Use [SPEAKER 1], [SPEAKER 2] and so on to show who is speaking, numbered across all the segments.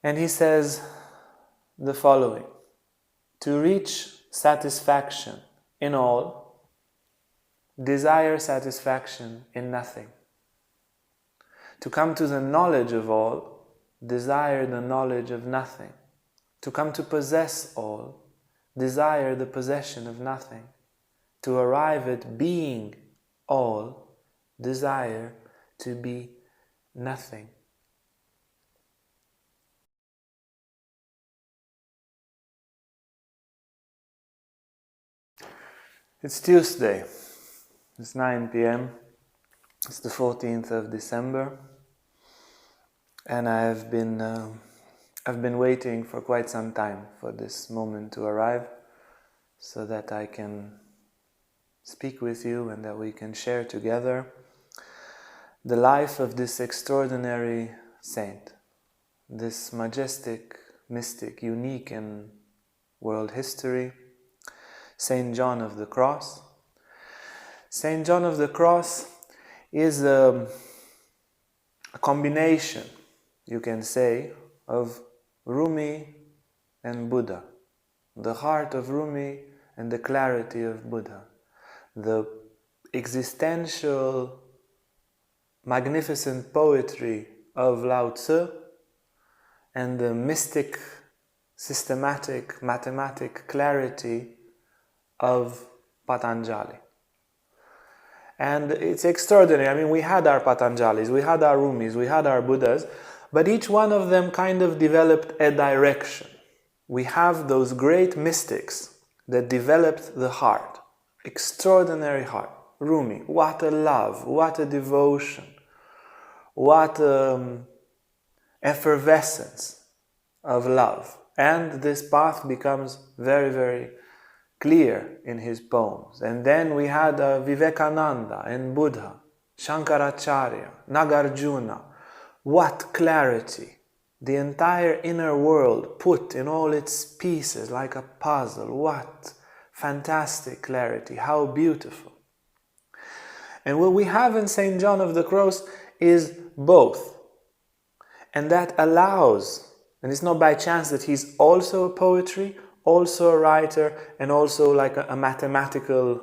[SPEAKER 1] And he says the following: to reach satisfaction in all, desire satisfaction in nothing. To come to the knowledge of all, desire the knowledge of nothing. To come to possess all, desire the possession of nothing. To arrive at being all, desire to be nothing. It's Tuesday. It's 9 p.m. It's the 14th of December, and I've been waiting for quite some time for this moment to arrive, so that I can speak with you and that we can share together the life of this extraordinary saint, this majestic mystic, unique in world history, Saint John of the Cross. Saint John of the Cross is a combination, you can say, of Rumi and Buddha. The heart of Rumi and the clarity of Buddha. The existential, magnificent poetry of Lao Tzu and the mystic, systematic, mathematic clarity of Patanjali. And it's extraordinary. I mean, we had our Patanjalis, we had our Rumis, we had our Buddhas, but each one of them kind of developed a direction. We have those great mystics that developed the heart, extraordinary heart. Rumi, what a love, what a devotion, what effervescence of love. And this path becomes very, very clear in his poems. And then we had Vivekananda and Buddha, Shankaracharya, Nagarjuna. What clarity! The entire inner world put in all its pieces like a puzzle. What fantastic clarity! How beautiful! And what we have in Saint John of the Cross is both. And that allows, and it's not by chance that he's also a poetry, also a writer, and also like a mathematical,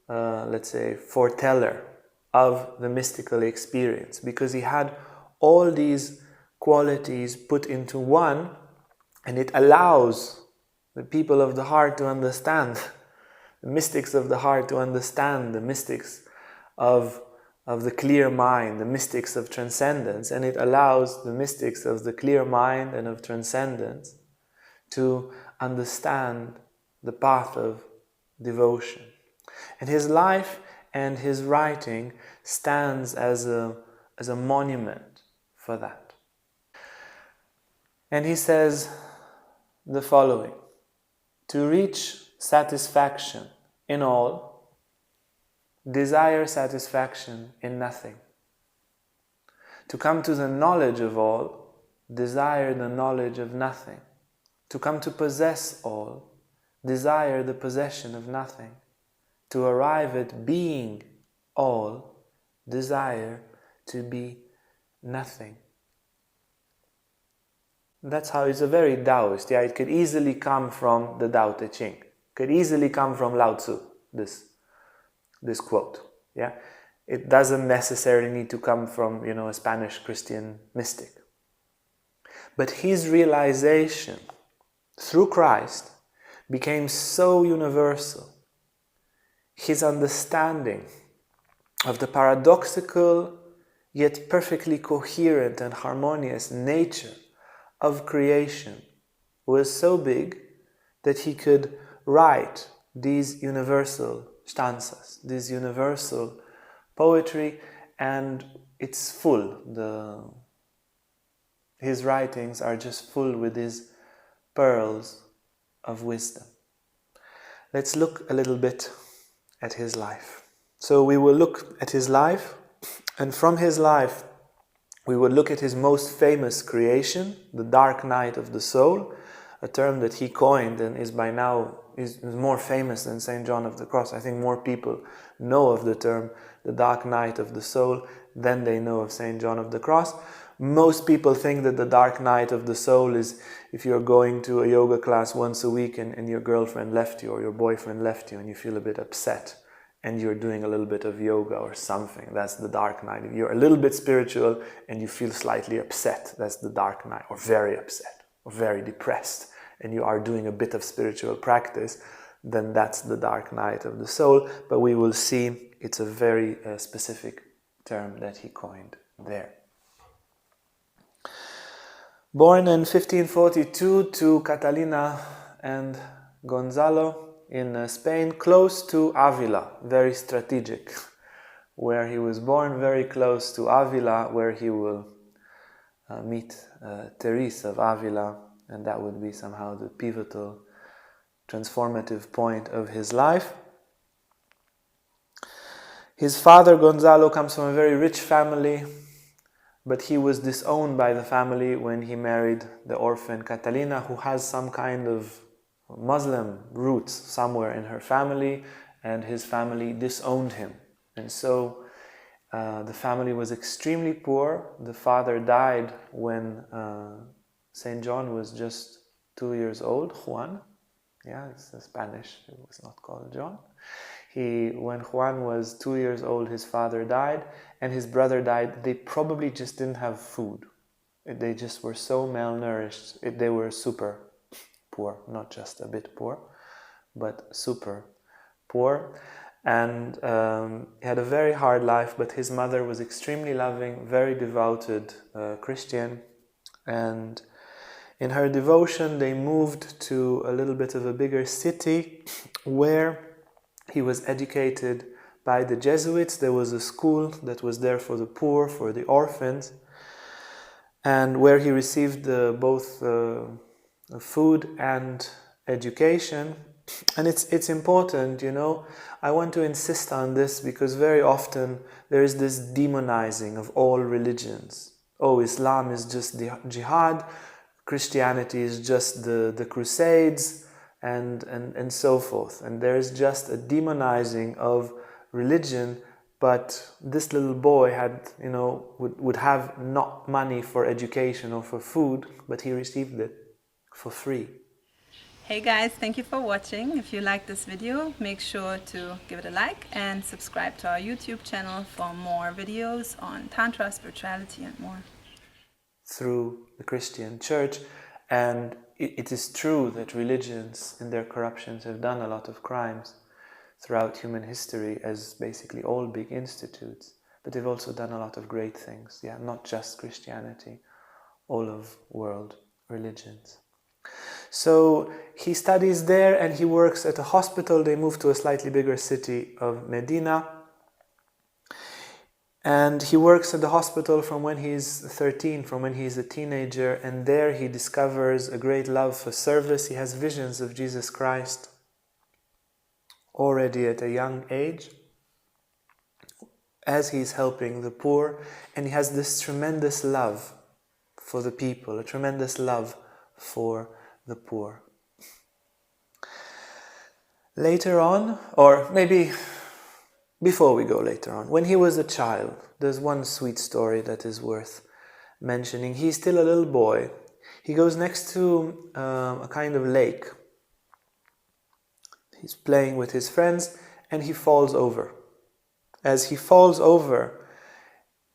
[SPEAKER 1] let's say, foreteller of the mystical experience, because he had all these qualities put into one, and it allows the people of the heart to understand, the mystics of the heart to understand the mystics of the clear mind, the mystics of transcendence, and it allows the mystics of the clear mind and of transcendence to understand the path of devotion. And his life and his writing stands as a monument for that. And he says the following: to reach satisfaction in all, desire satisfaction in nothing. To come to the knowledge of all, desire the knowledge of nothing. To come to possess all, desire the possession of nothing. To arrive at being all, desire to be nothing. That's how it's a very Taoist. Yeah, it could easily come from the Tao Te Ching. Could easily come from Lao Tzu, this quote. Yeah, it doesn't necessarily need to come from, a Spanish Christian mystic. But his realization through Christ became so universal. His understanding of the paradoxical yet perfectly coherent and harmonious nature of creation was so big that he could write these universal stanzas, this universal poetry, and it's full. His writings are just full with these pearls of wisdom. Let's look a little bit at his life. So we will look at his life, and from his life we will look at his most famous creation, the dark night of the soul, a term that he coined and is by now is more famous than Saint John of the Cross. I think more people know of the term the dark night of the soul than they know of Saint John of the Cross. Most people think that the dark night of the soul is if you're going to a yoga class once a week and your girlfriend left you or your boyfriend left you and you feel a bit upset and you're doing a little bit of yoga or something. That's the dark night. If you're a little bit spiritual and you feel slightly upset, that's the dark night, or very upset or very depressed, and you are doing a bit of spiritual practice, then that's the dark night of the soul. But we will see it's a very specific term that he coined there. Born in 1542 to Catalina and Gonzalo in Spain, close to Avila, very strategic, where he was born, very close to Avila, where he will meet Teresa of Avila, and that would be somehow the pivotal, transformative point of his life. His father, Gonzalo, comes from a very rich family, but he was disowned by the family when he married the orphan Catalina, who has some kind of Muslim roots somewhere in her family, and his family disowned him. And so the family was extremely poor. The father died when St. John was just 2 years old, Juan. Yeah, it's Spanish, it was not called John. When Juan was 2 years old, his father died, and his brother died. They probably just didn't have food. They just were so malnourished. They were super poor, not just a bit poor, but super poor. And he had a very hard life, but his mother was extremely loving, very devoted Christian. And in her devotion, they moved to a little bit of a bigger city where he was educated by the Jesuits. There was a school that was there for the poor, for the orphans, and where he received both food and education. And it's important, you know, I want to insist on this because very often there is this demonizing of all religions. Oh, Islam is just the jihad, Christianity is just the Crusades, and so forth. And there is just a demonizing of religion, but this little boy had, you know, would have not money for education or for food, but he received it for free.
[SPEAKER 2] Hey guys, thank you for watching. If you like this video, make sure to give it a like and subscribe to our YouTube channel for more videos on Tantra, spirituality and more.
[SPEAKER 1] Through the Christian church. And it is true that religions in their corruptions have done a lot of crimes throughout human history, as basically all big institutes, but they've also done a lot of great things. Yeah, not just Christianity, all of world religions. So he studies there and he works at a hospital. They move to a slightly bigger city of Medina. And he works at the hospital from when he's 13, from when he's a teenager, and there he discovers a great love for service. He has visions of Jesus Christ already at a young age as he's helping the poor, and he has this tremendous love for the people, a tremendous love for the poor. Later on, or maybe before we go later on, when he was a child, there's one sweet story that is worth mentioning. He's still a little boy. He goes next to a kind of lake. He's playing with his friends and he falls over. As he falls over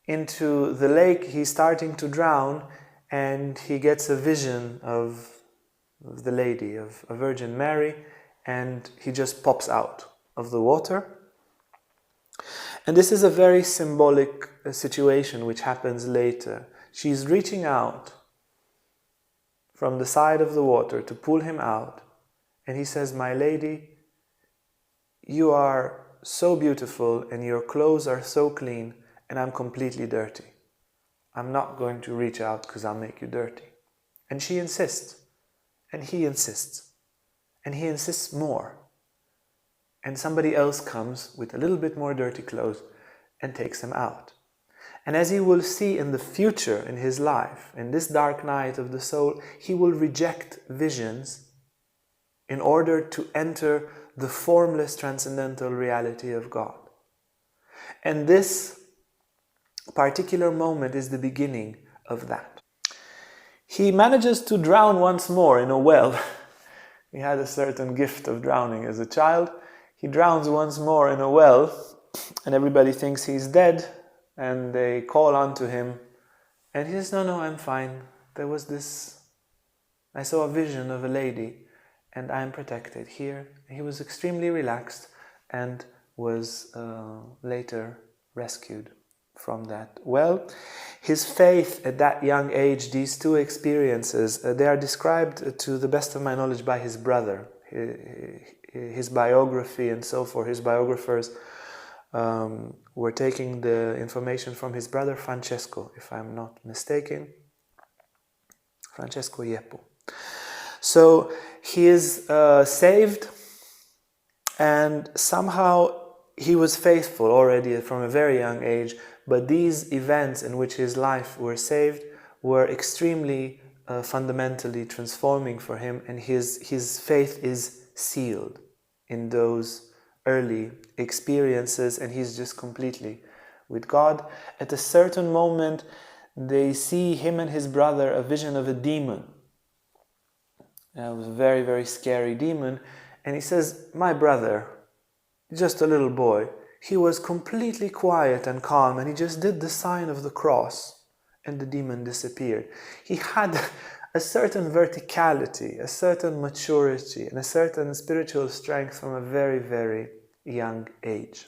[SPEAKER 1] into the lake, he's starting to drown, and he gets a vision of the lady, of a Virgin Mary, and he just pops out of the water. And this is a very symbolic situation which happens later. She's reaching out from the side of the water to pull him out, and he says, "My lady, you are so beautiful and your clothes are so clean, and I'm completely dirty. I'm not going to reach out because I'll make you dirty." And she insists, and he insists, and he insists more. And somebody else comes with a little bit more dirty clothes and takes him out. And as he will see in the future in his life, in this dark night of the soul, he will reject visions in order to enter the formless transcendental reality of God. And this particular moment is the beginning of that. He manages to drown once more in a well. He had a certain gift of drowning as a child. He drowns once more in a well, and everybody thinks he's dead, and they call unto him, and he says, no, I'm fine. There was this, I saw a vision of a lady, and I'm protected here. He was extremely relaxed and was later rescued from that well. His faith at that young age, these two experiences, they are described, to the best of my knowledge, by his brother. His biography and so forth, his biographers were taking the information from his brother Francesco, if I'm not mistaken. Francesco Yeppo. So he is saved, and somehow he was faithful already from a very young age, but these events in which his life were saved were extremely fundamentally transforming for him, and his faith is sealed in those early experiences, and he's just completely with God. At a certain moment, they see him and his brother a vision of a demon. It was a very, very scary demon, and he says, my brother, just a little boy, he was completely quiet and calm, and he just did the sign of the cross, and the demon disappeared. He had a certain verticality, a certain maturity, and a certain spiritual strength from a very, very young age.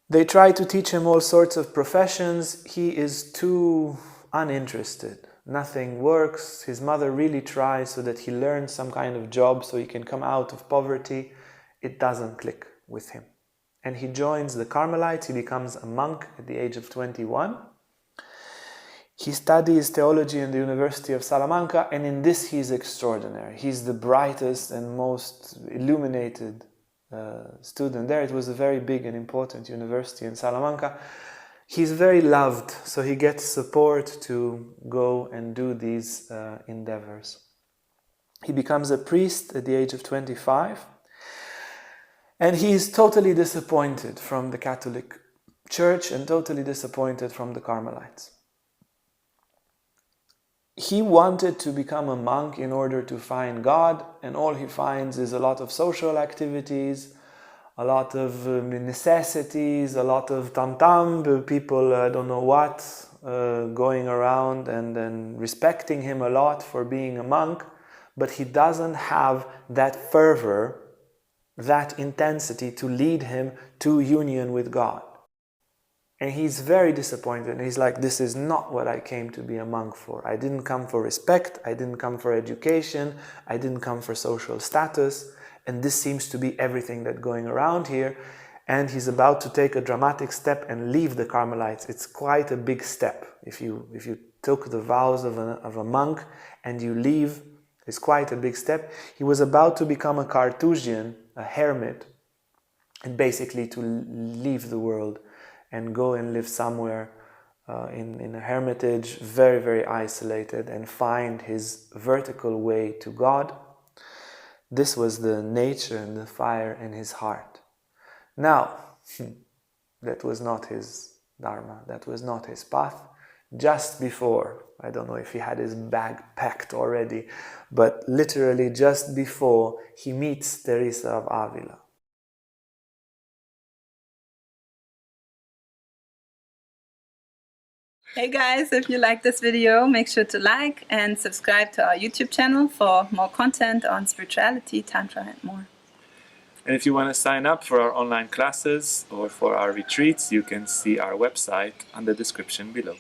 [SPEAKER 1] They try to teach him all sorts of professions. He is too uninterested. Nothing works. His mother really tries so that he learns some kind of job so he can come out of poverty. It doesn't click with him. And he joins the Carmelites. He becomes a monk at the age of 21. He studies theology in the University of Salamanca, and in this he is extraordinary. He's the brightest and most illuminated student there. It was a very big and important university in Salamanca. He's very loved, so he gets support to go and do these endeavors. He becomes a priest at the age of 25, and he is totally disappointed from the Catholic Church and totally disappointed from the Carmelites. He wanted to become a monk in order to find God, and all he finds is a lot of social activities, a lot of necessities, a lot of tam-tam, people, I don't know what, going around and respecting him a lot for being a monk, but he doesn't have that fervor, that intensity to lead him to union with God. And he's very disappointed, and he's like, this is not what I came to be a monk for. I didn't come for respect, I didn't come for education, I didn't come for social status, and this seems to be everything that's going around here. And he's about to take a dramatic step and leave the Carmelites. It's quite a big step. If you took the vows of a monk and you leave, it's quite a big step. He was about to become a Carthusian, a hermit, and basically to leave the world and go and live somewhere in a hermitage, very, very isolated, and find his vertical way to God. This was the nature and the fire in his heart. Now, that was not his dharma, that was not his path. Just before, I don't know if he had his bag packed already, but literally just before, he meets Teresa of Avila.
[SPEAKER 2] Hey guys, if you like this video, make sure to like and subscribe to our YouTube channel for more content on spirituality, Tantra and more.
[SPEAKER 1] And if you want to sign up for our online classes or for our retreats, you can see our website on the description below.